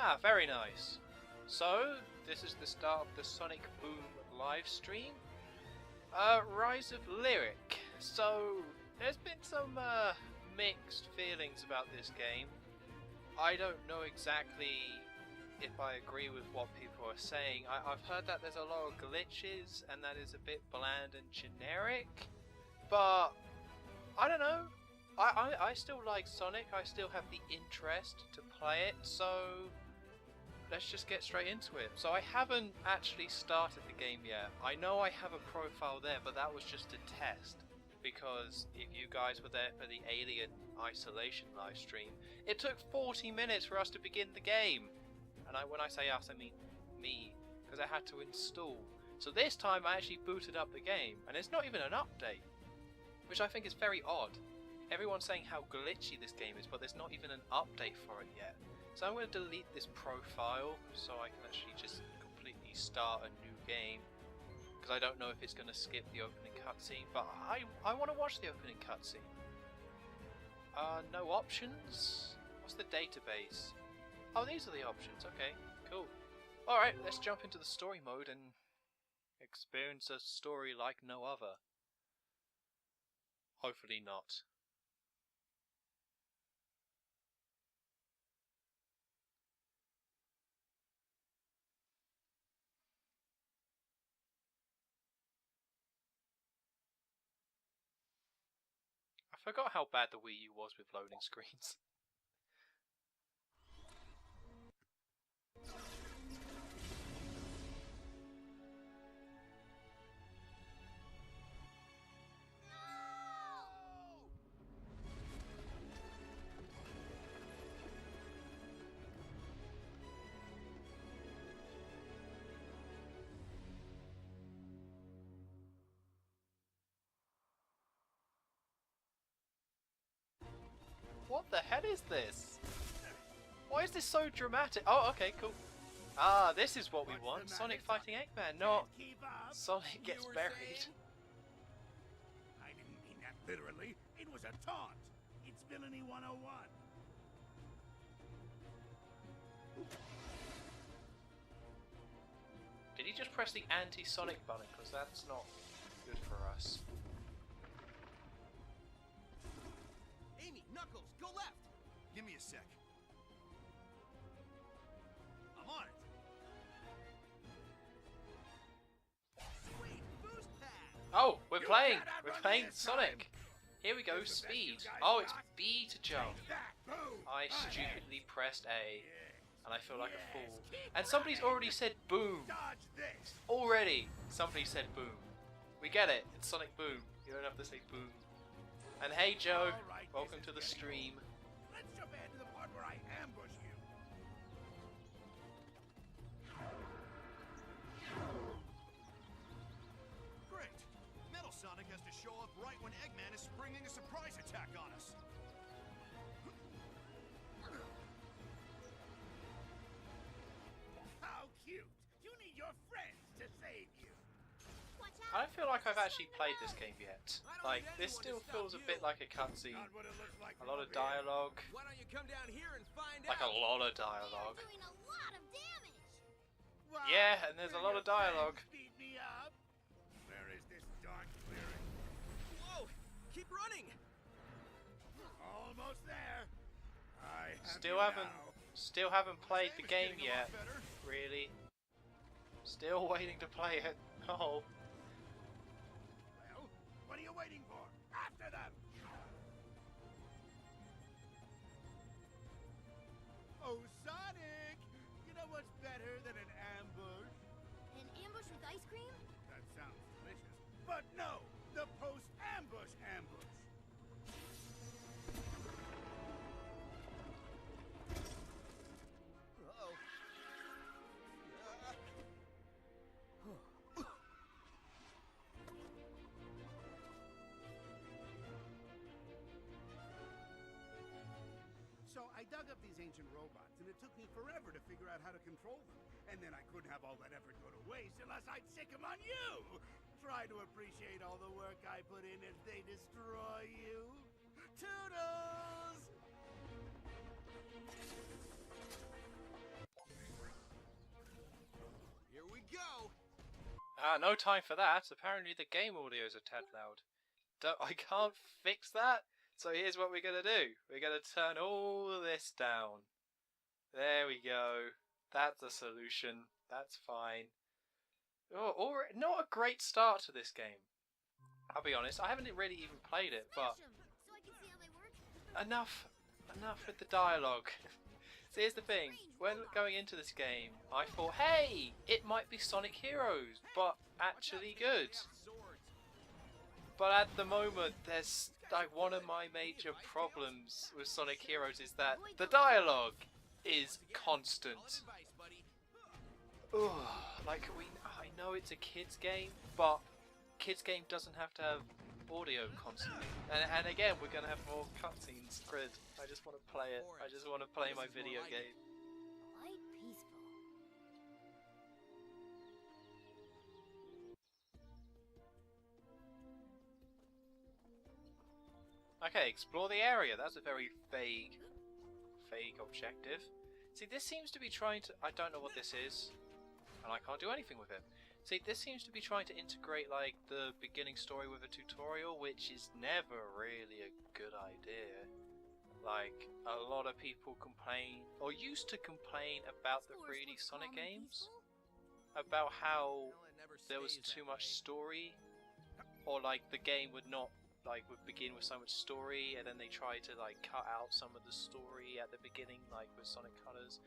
Ah, very nice. So, this is the start of the Sonic Boom live stream. Rise of Lyric. So, there's been some mixed feelings about this game. I don't know exactly if I agree with what people are saying. I've heard that there's a lot of glitches and that is a bit bland and generic, but I don't know. I still like Sonic, I still have the interest to play it, so let's just get straight into it. So I haven't actually started the game yet. I know I have a profile there, but that was just a test. Because if you guys were there for the Alien Isolation live stream, it took 40 minutes for us to begin the game. And when I say us, I mean me, because I had to install. So this time I actually booted up the game, and it's not even an update, which I think is very odd. Everyone's saying how glitchy this game is, but there's not even an update for it yet. So I'm going to delete this profile so I can actually just completely start a new game. Because I don't know if it's going to skip the opening cutscene, but I want to watch the opening cutscene. No options? What's the database? Oh, these are the options. Okay, cool. Alright, let's jump into the story mode and experience a story like no other. Hopefully not. I forgot how bad the Wii U was with loading screens. What the hell is this? Why is this so dramatic? Oh, okay, cool. Ah, this is what we want. Sonic fighting Eggman, not Sonic gets buried. I didn't mean that literally. It was a taunt. It's Villainy 101. Did he just press the anti-Sonic button? Because that's not good for us. Amy, Knuckles, go left! Give me a sec. I'm on it. Sweet boost pad! Oh, we're playing Sonic. Here we go, speed. Oh, it's B to jump. I stupidly pressed A, and I feel like a fool. And somebody's already said boom. Dodge this. Already, somebody said boom. We get it. It's Sonic Boom. You don't have to say boom. And hey, Joe. Alright, Welcome this to the is getting stream. Let's jump ahead to the part where I ambush you. Great. Metal Sonic has to show up right when Eggman is springing a surprise attack on us. How cute. You need your friends to save you. I don't feel like I've actually played this game yet. Like, this still feels a bit like a cutscene. Not what it looks like A lot of from up here. dialogue. Why don't you come down here and find Like a out? lot of dialogue. Doing a lot of damage. Wow, Yeah, and there's a lot of your friends dialogue. Speed me up. Where is this dark clearing? Whoa! Keep running! Almost there. I have Still you haven't played the Samus game getting a lot yet. better. Really. Still waiting to play it. Oh. now. Well, what are you waiting for? After them. Oh, Sonic! You know what's better than an ambush? An ambush with ice cream? That sounds delicious. But no, the post-ambush ambush. Uh-oh. So I dug up these ancient robots, and it took me forever to figure out how to control them. And then I couldn't have all that effort go to waste unless I'd sick them on you! Try to appreciate all the work I put in as they destroy you. Toodles! No time for that. Apparently the game audio is a tad loud. I can't fix that. So here's what we're gonna do. We're gonna turn all this down. There we go. That's a solution. That's fine. Oh, not a great start to this game. I'll be honest. I haven't really even played it, but Smash 'em, so I can see how they work. enough with the dialogue. So here's the thing, when going into this game, I thought, hey, it might be Sonic Heroes, but actually good. But at the moment, there's like one of my major problems with Sonic Heroes is that the dialogue is constant. Ugh, like I know it's a kids game, but kids game doesn't have to have audio constantly. And again, we're gonna have more cutscenes. Grid. I just want to play it. I just want to play my video game. Quite peaceful. Okay, explore the area. That's a very vague objective. See, this seems to be trying to... I don't know what this is, and I can't do anything with it. See, this seems to be trying to integrate, like, the beginning story with a tutorial, which is never really a good idea. Like, a lot of people complain, or used to complain about the 3D Sonic games, about how there was too much story, or like the game would not, like, would begin with so much story, and then they try to like cut out some of the story at the beginning, like with Sonic Colors.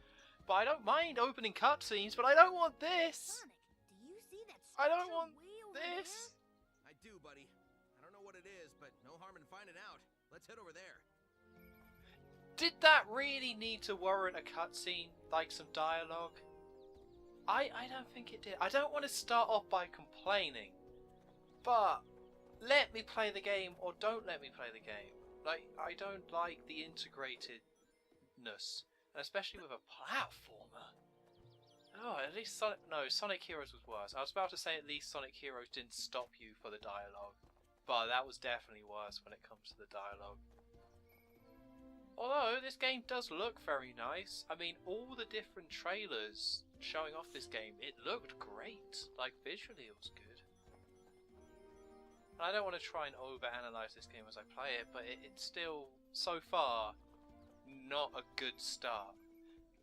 But I don't mind opening cutscenes, but I don't want this. Sonic, do you see that I don't structure want way over this. I do, buddy. I don't know what it is, but no harm in finding out. Let's head over there. Did that really need to warrant a cutscene, like some dialogue? I don't think it did. I don't want to start off by complaining, but let me play the game or don't let me play the game. Like, I don't like the integratedness, and especially with a platformer. Oh, at least Sonic Heroes was worse. I was about to say at least Sonic Heroes didn't stop you for the dialogue, but that was definitely worse when it comes to the dialogue. Although, this game does look very nice. I mean, all the different trailers showing off this game, it looked great. Like, visually it was good. And I don't want to try and overanalyze this game as I play it, but it's still, so far, not a good start.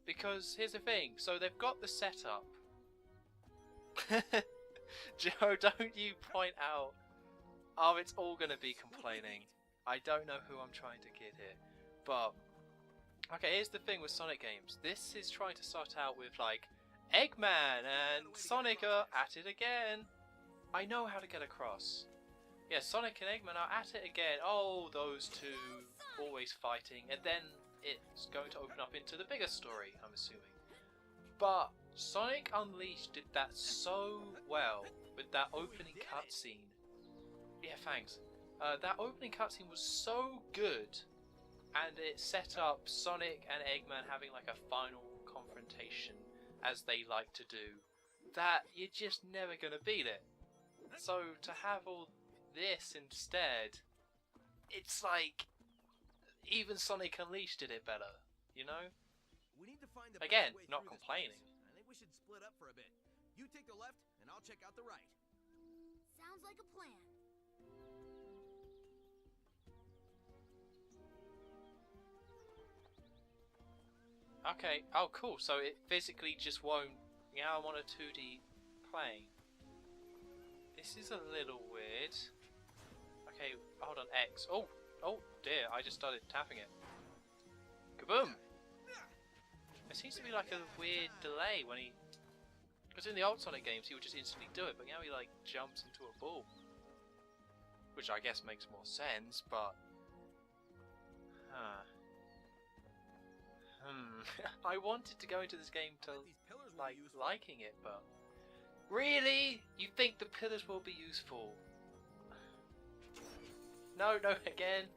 Because, here's the thing, so they've got the setup. Joe, don't you point out, oh, it's all going to be complaining. I don't know who I'm trying to kid here. But, okay, here's the thing with Sonic games. This is trying to start out with, like, Eggman and Sonic are at it again. I know how to get across. Yeah, Sonic and Eggman are at it again. Oh, those two always fighting. And then it's going to open up into the bigger story, I'm assuming. But Sonic Unleashed did that so well with that opening cutscene. Yeah, thanks. That opening cutscene was so good. And it set up Sonic and Eggman having like a final confrontation, as they like to do, that you're just never going to beat it. So to have all this instead, it's like even Sonic Unleashed did it better, you know? We need to find the Again, best way not through this complaining. place. I think we should split up for a bit. You take the left, and I'll check out the right. Sounds like a plan. Okay, oh cool, so it physically just won't... Yeah, I'm on a 2D plane. This is a little weird. Okay, hold on, X. Oh dear, I just started tapping it. Kaboom! There seems to be like a weird delay when he... Because in the old Sonic games he would just instantly do it, but now he like jumps into a ball. Which I guess makes more sense, but... I wanted to go into this game to like liking it, but really, you think the pillars will be useful? No, again.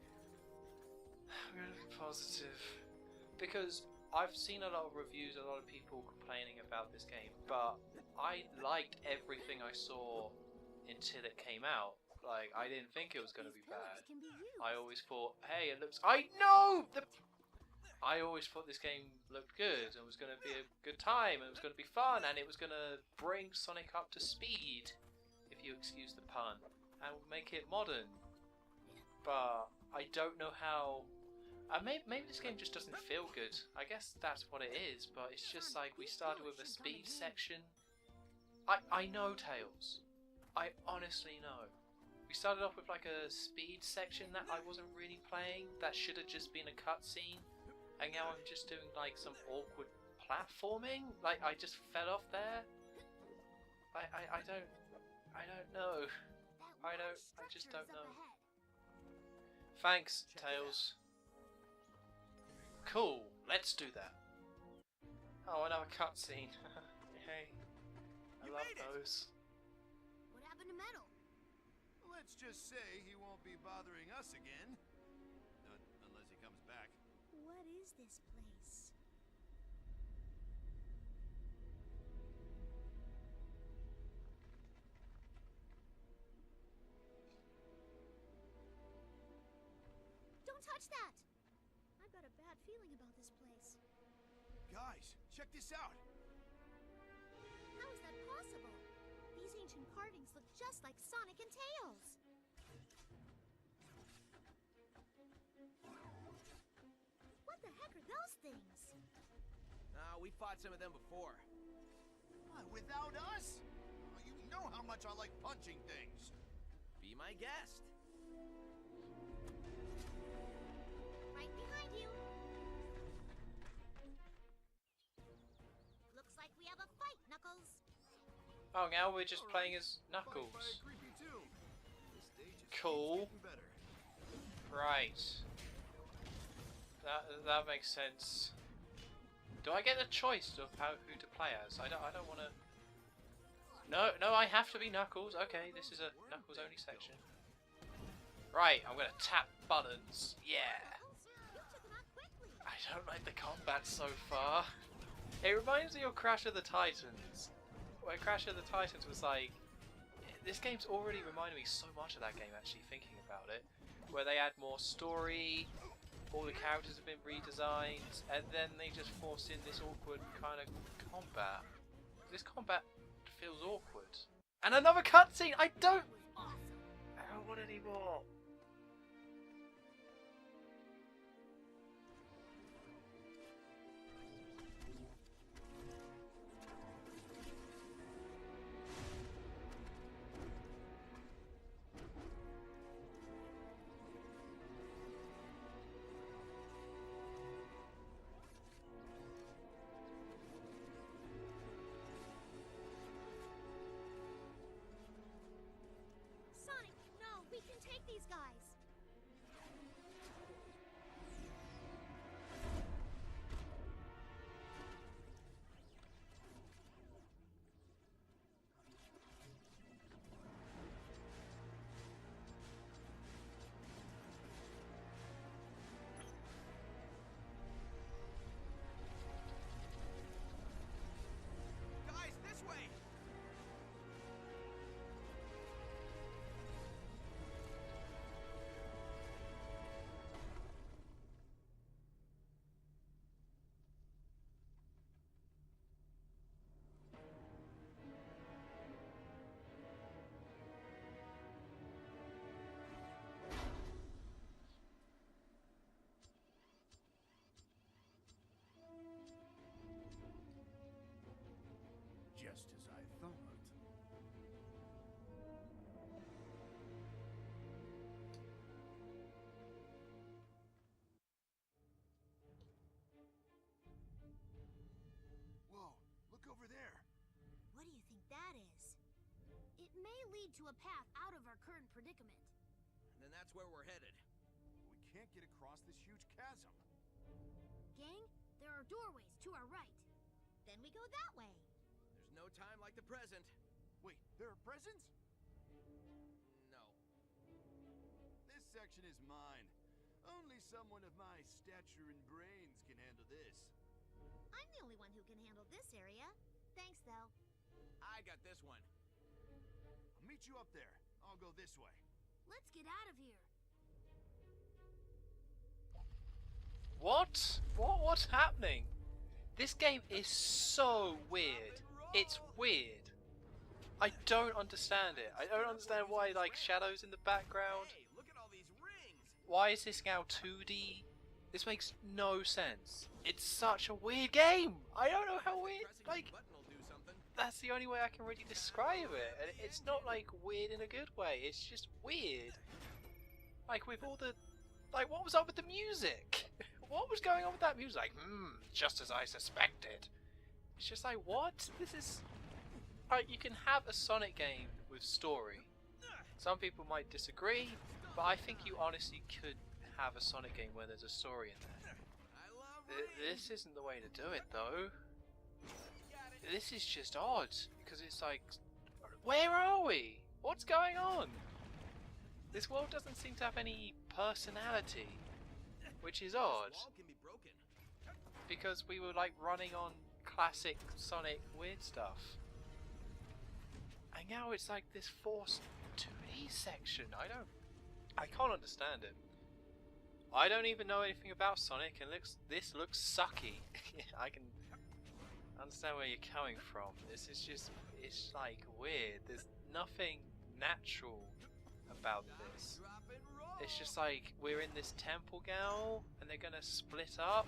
Really positive, because I've seen a lot of reviews, a lot of people complaining about this game, but I liked everything I saw until it came out. Like, I didn't think it was going to be bad. I always thought, hey, it looks. I know the. I always thought this game looked good and was going to be a good time and it was going to be fun and it was going to bring Sonic up to speed, if you excuse the pun, and make it modern. But I don't know how. Maybe this game just doesn't feel good. I guess that's what it is, but it's just like we started with a speed section. I know, Tails. I honestly know. We started off with like a speed section that I wasn't really playing, that should have just been a cutscene, and now I'm just doing like some awkward platforming. Like I just fell off there. I don't know. I just don't know. Thanks, Tails. Cool, let's do that. Oh, another cutscene. Hey, I love those. What happened to Metal? Let's just say he won't be bothering us again. Unless he comes back. What is this place? Don't touch that! I've got a bad feeling about this place. Guys, check this out. How is that possible? These ancient carvings look just like Sonic and Tails. What the heck are those things? We fought some of them before. What, without us? Oh, you know how much I like punching things. Be my guest. Right behind you. Looks like we have a fight, Knuckles. Oh, now we're just playing as Fight by a Knuckles. creepy tomb. This stage just Cool. keeps getting better. Right. That makes sense. Do I get a choice of who to play as? I don't want to. No, I have to be Knuckles. Okay, this is a Knuckles only section. Right, I'm gonna tap buttons. Yeah. You took them out quickly. I don't like the combat so far. It reminds me of Crash of the Titans. Where Crash of the Titans was like... This game's already reminded me so much of that game, actually, thinking about it. Where they add more story, all the characters have been redesigned, and then they just force in this awkward kind of combat. This combat feels awkward. And another cutscene! I don't want any more. Sonic, no, we can take these guys. Guys, this way! Just as I thought. Whoa, look over there. What do you think that is? It may lead to a path out of our current predicament. And then that's where we're headed. We can't get across this huge chasm. Gang, there are doorways to our right. Then we go that way. There's no time like the present. Wait, there are presents? No. This section is mine. Only someone of my stature and brains can handle this. I'm the only one who can handle this area. Thanks, though. I got this one. I'll meet you up there. I'll go this way. Let's get out of here. What? What's happening? This game is so weird. It's weird. I don't understand it. I don't understand why, like, shadows in the background. Hey, look at all these rings. Why is this now 2D? This makes no sense. It's such a weird game. I don't know how weird. Pressing Like, a button will do something. that's the only way I can really describe it. And it's not like weird in a good way. It's just weird. Like with all the, like, what was up with the music? What was going on with that music? Like, just as I suspected. It's just like, what? This is. Like, you can have a Sonic game with story. Some people might disagree, but I think you honestly could have a Sonic game where there's a story in there. I love This isn't the way to do it, though. This is just odd, because it's like, where are we? What's going on? This world doesn't seem to have any personality, which is odd, This wall can be broken. because we were like running on classic Sonic weird stuff. And now it's like this forced 2D section. I can't understand it. I don't even know anything about Sonic, and this looks sucky. I can understand where you're coming from. This is just, it's like weird. There's nothing natural about this. Drop and roll. It's just like we're in this temple now, and they're gonna split up.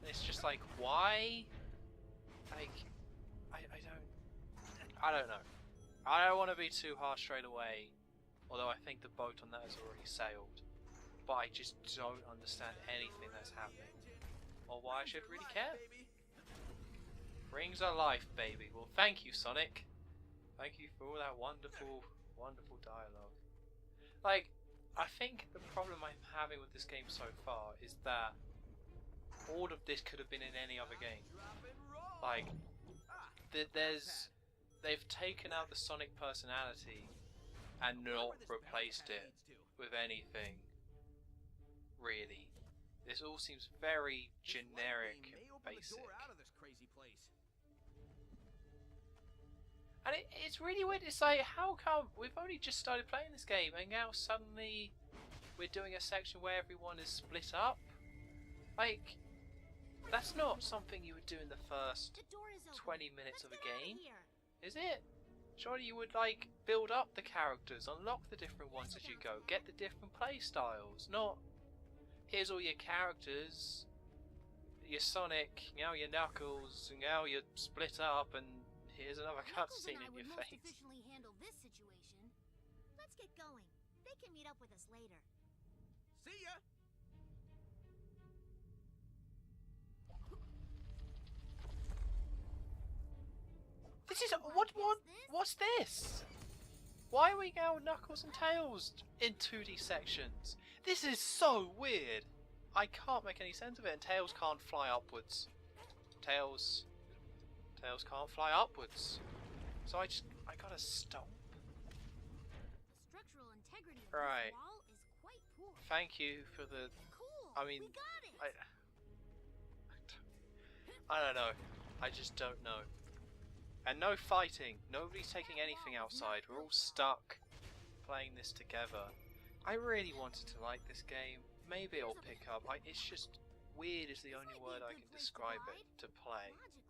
It's just like, why? Like, I don't know. I don't want to be too harsh straight away, although I think the boat on that has already sailed. But I just don't understand anything that's happening, or why I should really care. Baby. Rings are life, baby. Well, thank you, Sonic. Thank you for all that wonderful, wonderful dialogue. Like, I think the problem I'm having with this game so far is that all of this could have been in any other game. Drop and roll. Like, they've taken out the Sonic personality and not replaced it with anything, really. This all seems very generic This and lightning may open the basic. door out of this crazy place. And it's really weird. It's like, how come we've only just started playing this game and now suddenly we're doing a section where everyone is split up? Like, that's not something you would do in the first The door is open. 20 minutes of Let's a get out game, here. is it? Surely you would, like, build up the characters, unlock the different ones as you go, get the different play styles, not here's all your characters, your Sonic, now your Knuckles, and now you're split up, and here's another Knuckles cutscene and I in would your most face. efficiently handle this situation. Let's get going. They can meet up with us later. See ya. This is what's this? Why are we now Knuckles and Tails in 2D sections? This is so weird. I can't make any sense of it, and Tails can't fly upwards. Tails can't fly upwards. So I gotta stop. The structural integrity of Right. this wall is quite poor. Thank you for the. Cool. I mean, we got it. I don't know. I just don't know. And no fighting. Nobody's taking anything outside. We're all stuck playing this together. I really wanted to like this game. Maybe it'll pick up. It's just weird is the only word I can describe it to play. Logically,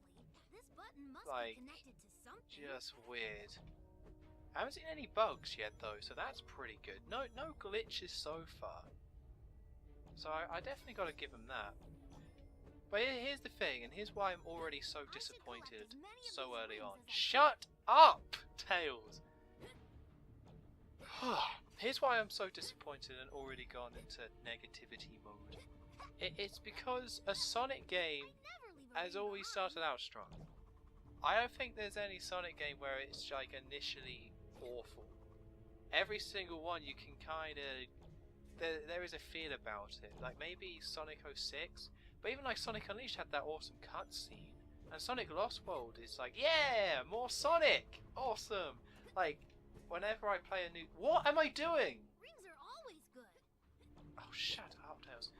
this button must Like, be connected to something. Just weird. I haven't seen any bugs yet though, so that's pretty good. No glitches so far. So I definitely got to give them that. But here's the thing, and here's why I'm already so disappointed so early on. Shut up, Tails! Here's why I'm so disappointed and already gone into negativity mode. It's because a Sonic game has always started out strong. I don't think there's any Sonic game where it's like initially awful. Every single one you can kind of... There is a feel about it. Like maybe Sonic 06, but even like Sonic Unleashed had that awesome cutscene. And Sonic Lost World is like, yeah, more Sonic! Awesome! Like, whenever I play a new... What am I doing? Rings are always good. Oh, shut up, Tails.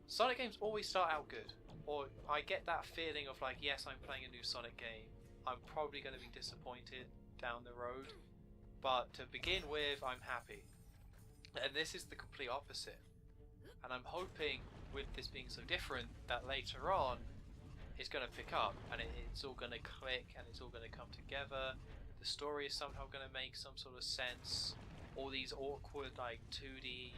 Sonic games always start out good. Or I get that feeling of like, yes, I'm playing a new Sonic game. I'm probably going to be disappointed down the road. But to begin with, I'm happy. And this is the complete opposite. And I'm hoping with this being so different, that later on it's going to pick up and it's all going to click and it's all going to come together. The story is somehow going to make some sort of sense. All these awkward like 2D,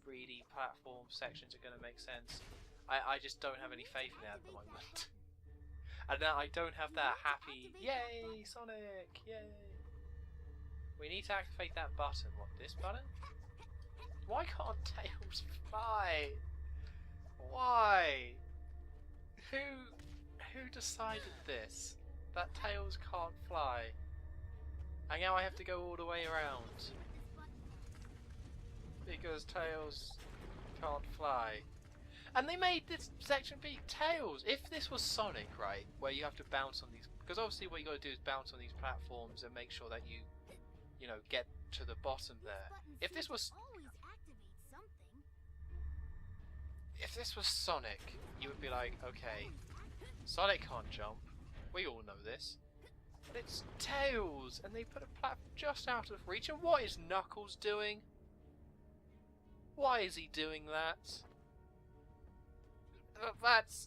3D platform sections are going to make sense. I just don't have any faith in it at the moment. And now I don't have that happy, yay, Sonic, yay. We need to activate that button. What, this button? Why can't Tails fly? Why? Who decided this? That Tails can't fly. And now I have to go all the way around. Because Tails can't fly. And they made this section be Tails. If this was Sonic, right, where you have to bounce on these, because obviously what you got to do is bounce on these platforms and make sure that you know, get to the bottom there. If this was Sonic, you would be like, okay, Sonic can't jump. We all know this. But it's Tails, and they put a platform just out of reach. And what is Knuckles doing? Why is he doing that?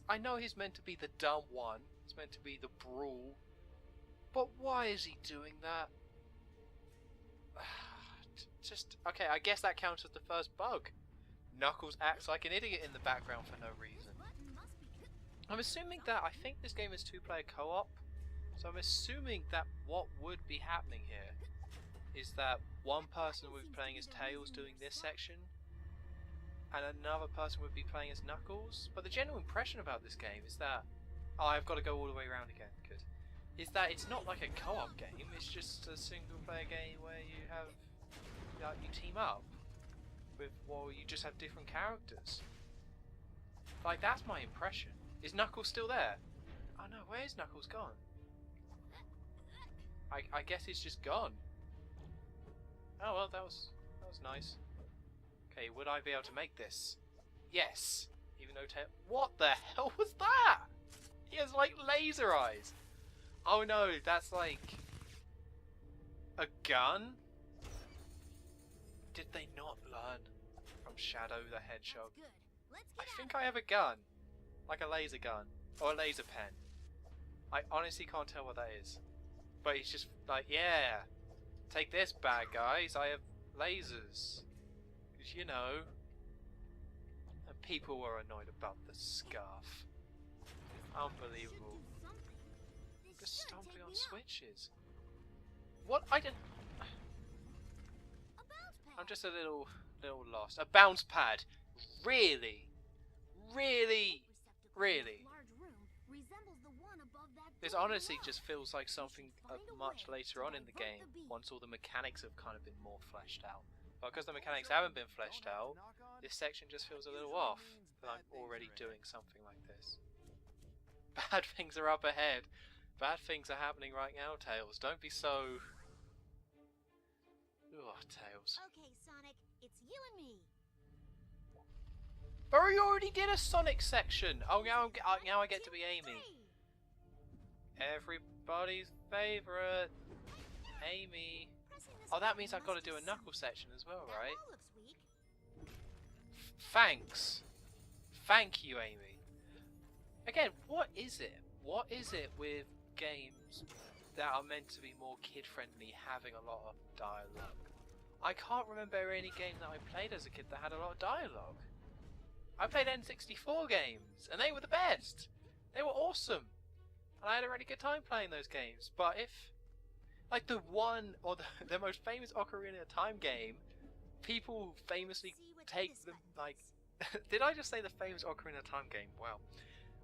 I know he's meant to be the dumb one. He's meant to be the brawl. But why is he doing that? Just, okay, I guess that counts as the first bug. Knuckles acts like an idiot in the background for no reason. I'm assuming that, I think this game is 2-player co-op. So I'm assuming that what would be happening here is that one person would be playing as Tails doing this section, and another person would be playing as Knuckles. But the general impression about this game is that, oh, I've got to go all the way around again, good. Is that it's not like a co-op game, it's just a single player game where you have, like, you team up with, well, you just have different characters. Like, that's my impression. Is Knuckles still there? Oh no, where's Knuckles gone? I guess he's just gone. Oh well, that was nice. Okay, would I be able to make this? Yes. Even though what the hell was that? He has like laser eyes. Oh no, that's like a gun? Did they not learn from Shadow the Hedgehog? I think I have a gun. Like a laser gun. Or a laser pen. I honestly can't tell what that is. But he's just like, yeah, take this bad guys, I have lasers. Because, you know. And people were annoyed about the scarf. Unbelievable. Just stomping on switches. What? I didn't... I'm just a little lost. A bounce pad. Really? Really? Really? This honestly just feels like something much later on in the game, once all the mechanics have kind of been more fleshed out. But because the mechanics haven't been fleshed out, this section just feels a little off, that I'm already doing something like this. Bad things are up ahead. Bad things are happening right now, Tails. Don't be so... Oh, Tails. Okay, Sonic, it's you and me. But we already did a Sonic section! Oh, now I get to be Amy. Everybody's favourite, Amy. Oh, that means I've got to do a Knuckles section as well, right? Thanks. Thank you, Amy. Again, what is it? What is it with games that are meant to be more kid-friendly having a lot of dialogue? I can't remember any game that I played as a kid that had a lot of dialogue. I played N64 games, and they were the best. They were awesome. And I had a really good time playing those games. But if, like, the one, or the most famous Ocarina of Time game, people famously take them, like... Did I just say the famous Ocarina of Time game? Wow.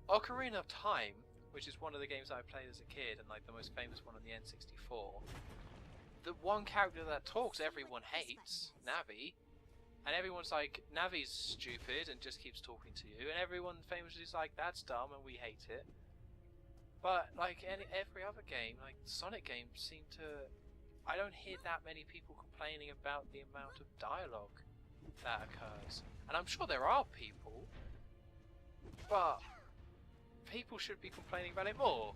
Ocarina of Time, which is one of the games that I played as a kid, and, like, the most famous one on the N64, the one character that talks everyone hates, Navi, and everyone's like, Navi's stupid and just keeps talking to you, and everyone famously is like, that's dumb and we hate it. But like every other game, like Sonic games seem to... I don't hear that many people complaining about the amount of dialogue that occurs. And I'm sure there are people, but people should be complaining about it more.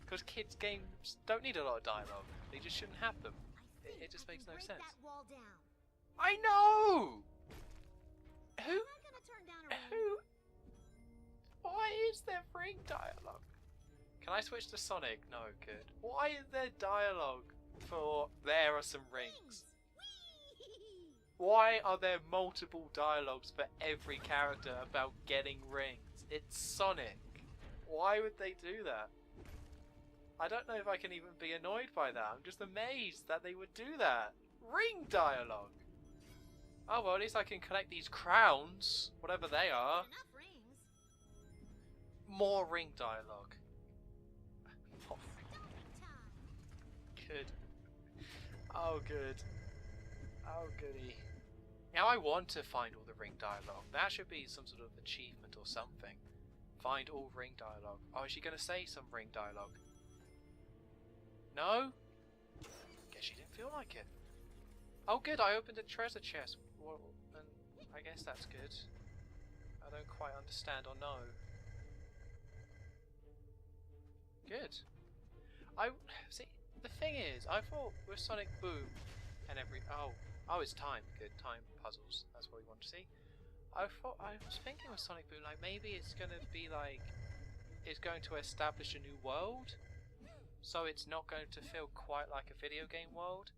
Because kids' games don't need a lot of dialogue. They just shouldn't have them. It just makes no sense. I know! Who is there ring dialogue? Can I switch to Sonic? No, good. Why is there dialogue for there are some rings? Whee! Why are there multiple dialogues for every character about getting rings? It's Sonic. Why would they do that? I don't know if I can even be annoyed by that. I'm just amazed that they would do that. Ring dialogue. Oh well, at least I can collect these crowns, whatever they are. Enough rings. More ring dialogue. Oh, Stomping time. good. Oh, good. Oh, goody. Now I want to find all the ring dialogue. That should be some sort of achievement or something. Find all ring dialogue. Oh, is she going to say some ring dialogue? No? Guess she didn't feel like it. Oh, good. I opened a treasure chest. Well, and I guess that's good. I don't quite understand or know. Good. See. The thing is, I thought with Sonic Boom and oh, it's time. Good, time puzzles. That's what we want to see. I was thinking with Sonic Boom, like maybe it's gonna be like it's going to establish a new world, so it's not going to feel quite like a video game world.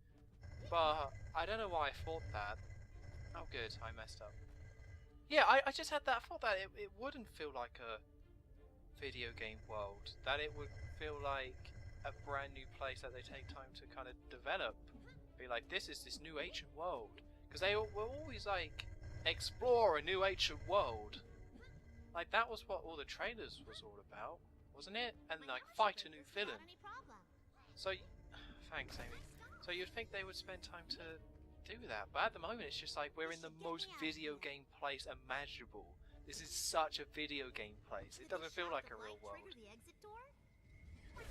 But I don't know why I thought that. Oh, good, I messed up. Yeah, I just had that thought that it wouldn't feel like a video game world. That it would feel like a brand new place that they take time to kind of develop. Be like, this is this new ancient world. Because they were always like, explore a new ancient world. Like, that was what all the trailers was all about, wasn't it? And like, fight a new villain. So, thanks, Amy. So you'd think they would spend time to do that, but at the moment it's just like, we're in the most video game place imaginable. This is such a video game place. It doesn't feel like a real world.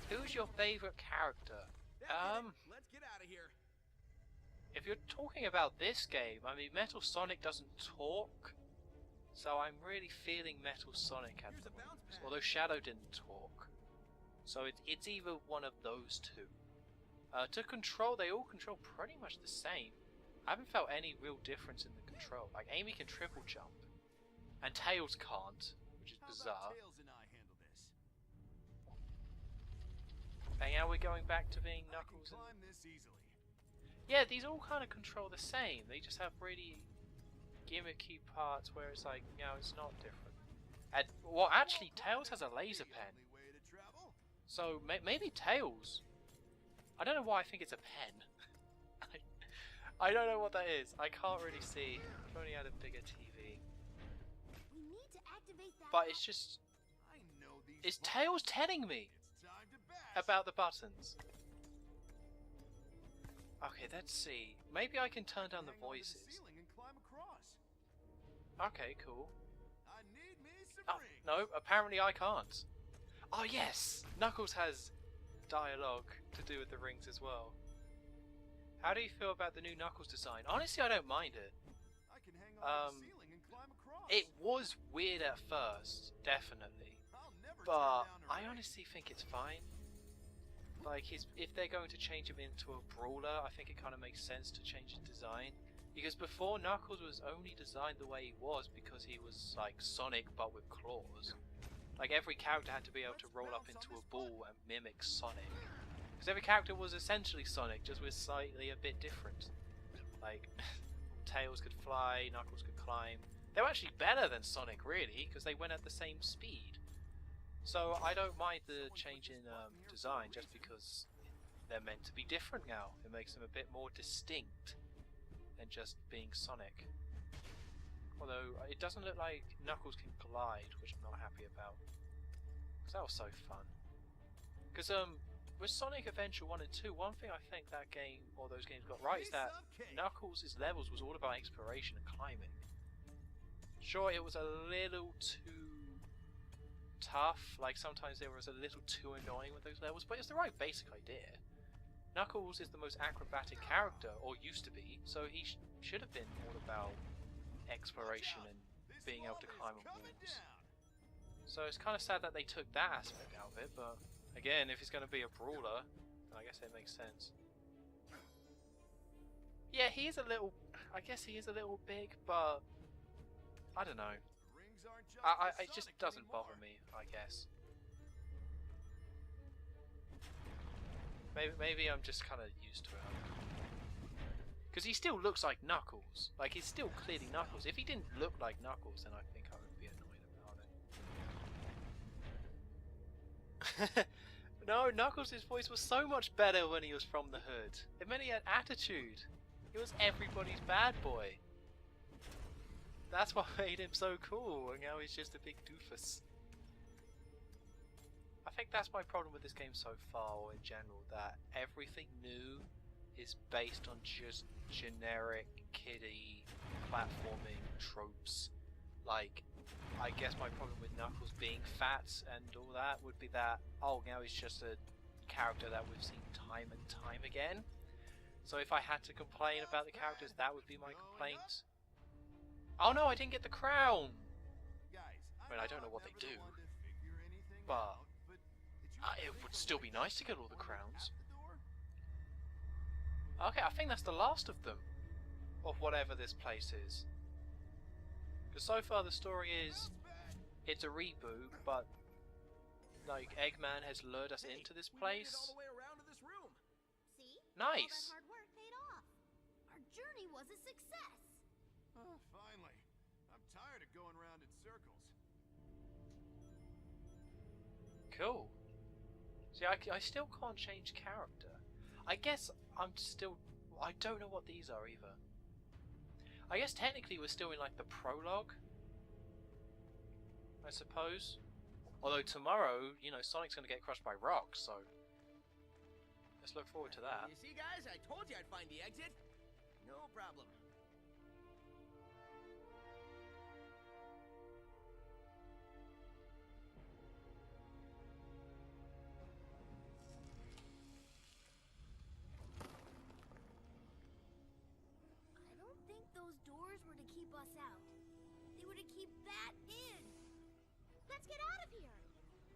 Who's your favourite character? Let's get out of here. If you're talking about this game, I mean, Metal Sonic doesn't talk, so I'm really feeling Metal Sonic at the moment. Although Shadow didn't talk, so it's either one of those two. To control, they all control pretty much the same. I haven't felt any real difference in the control. Like, Amy can triple jump, and Tails can't, which is bizarre. Tails and I handle this? And now we're going back to being Knuckles. I can climb this easily. Yeah, these all kind of control the same. They just have really gimmicky parts where it's like, you know, it's not different. And well, actually, Tails has a laser pen. Only way to travel. So maybe Tails. I don't know why I think it's a pen. I don't know what that is. I can't really see. I've only had a bigger TV. We need to activate that. But it's just, I know these. is Tails telling me It's time to bash. about the buttons? Okay, let's see. Maybe I can turn down the Hang onto voices. ceiling and climb across. Okay, cool. I need me some Oh, rings. no, apparently I can't. Oh yes! Knuckles has dialogue to do with the rings as well. How do you feel about the new Knuckles design? Honestly, I don't mind it. I can hang on the ceiling and climb across. It was weird at first, definitely. I'll never But turn down a I ring. honestly think it's fine. Like, if they're going to change him into a brawler, I think it kind of makes sense to change his design. Because before, Knuckles was only designed the way he was because he was like Sonic but with claws. Like, every character had to be able to roll up into a ball and mimic Sonic. Because every character was essentially Sonic, just with slightly a bit different. Like, Tails could fly, Knuckles could climb. They were actually better than Sonic, really, because they went at the same speed. So I don't mind the change in design just because they're meant to be different now. It makes them a bit more distinct than just being Sonic. Although it doesn't look like Knuckles can glide, which I'm not happy about. Because that was so fun. Because with Sonic Adventure 1 and 2, one thing I think that game, or those games got right, is that Knuckles' levels was all about exploration and climbing. Sure, it was a little too tough, like sometimes they was a little too annoying with those levels, but it's the right basic idea. Knuckles is the most acrobatic character, or used to be, so he should have been all about exploration and being able to climb on walls. So it's kind of sad that they took that aspect out of it, but again, if he's going to be a brawler, then I guess it makes sense. Yeah, he is a little, I guess he is a little big, but I don't know. things aren't just It just doesn't bother me, I guess. Maybe I'm just kind of used to it. Because he still looks like Knuckles. Like, he's still clearly Knuckles. If he didn't look like Knuckles, then I think I would be annoyed about it. No, Knuckles' voice was so much better when he was from the hood. It meant he had attitude. He was everybody's bad boy. That's what made him so cool, and now he's just a big doofus. I think that's my problem with this game so far, or in general, that everything new is based on just generic kiddie platforming tropes. Like, I guess my problem with Knuckles being fat and all that would be that, oh, now he's just a character that we've seen time and time again. So if I had to complain about the characters, that would be my complaint. Oh no, I didn't get the crown! I mean, I don't know what they do, but it would still be nice to get all the crowns. Okay, I think that's the last of them. Of whatever this place is. Because so far the story is, it's a reboot, but like Eggman has lured us into this place. We made it all the way around to this room. See? Nice. All that hard work paid off. Our journey was a success. Oh, finally. I'm tired of going around in circles. Cool. See, I still can't change character. I guess I don't know what these are either. I guess technically we're still in like the prologue, I suppose. Although tomorrow, you know, Sonic's gonna get crushed by rocks, so let's look forward to that. You see, guys, I told you I'd find the exit. No problem. I don't think those doors were to keep us out. They were to keep that in. Let's get out of here.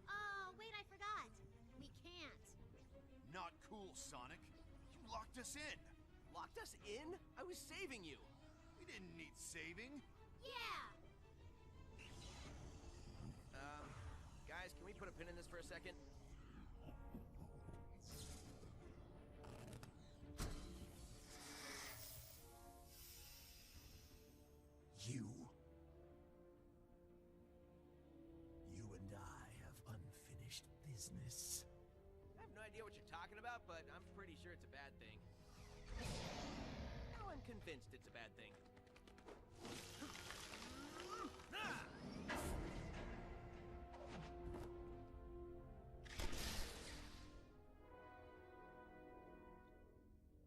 Oh, wait, I forgot. We can't. Not cool, Sonic. You locked us in. Locked us in? I was saving you. We didn't need saving. Yeah. Guys, can we put a pin in this for a second? You and I have unfinished business. I have no idea what you're talking about, but I'm pretty sure it's a bad thing. Now I'm convinced it's a bad thing.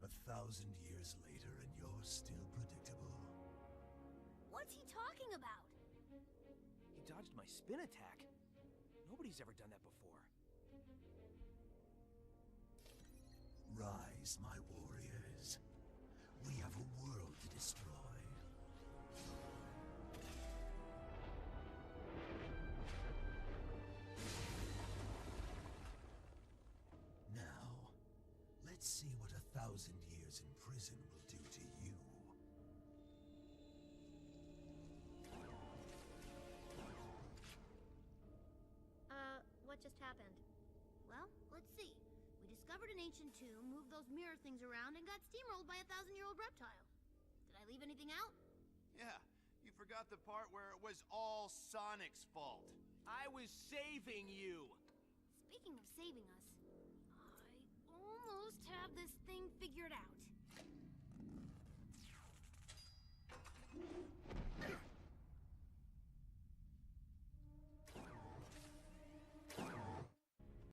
A 1,000 years later, and you're still predictable. What's he talking about? He dodged my spin attack. Nobody's ever done that before. Rise, my warriors. We have a world to destroy. Now, let's see what 1,000 years in prison will do to you. What just happened? Well, let's see. We discovered an ancient tomb, moved those mirror things around, and got steamrolled by a 1,000-year-old reptile. Did I leave anything out? Yeah, you forgot the part where it was all Sonic's fault. I was saving you. Speaking of saving us,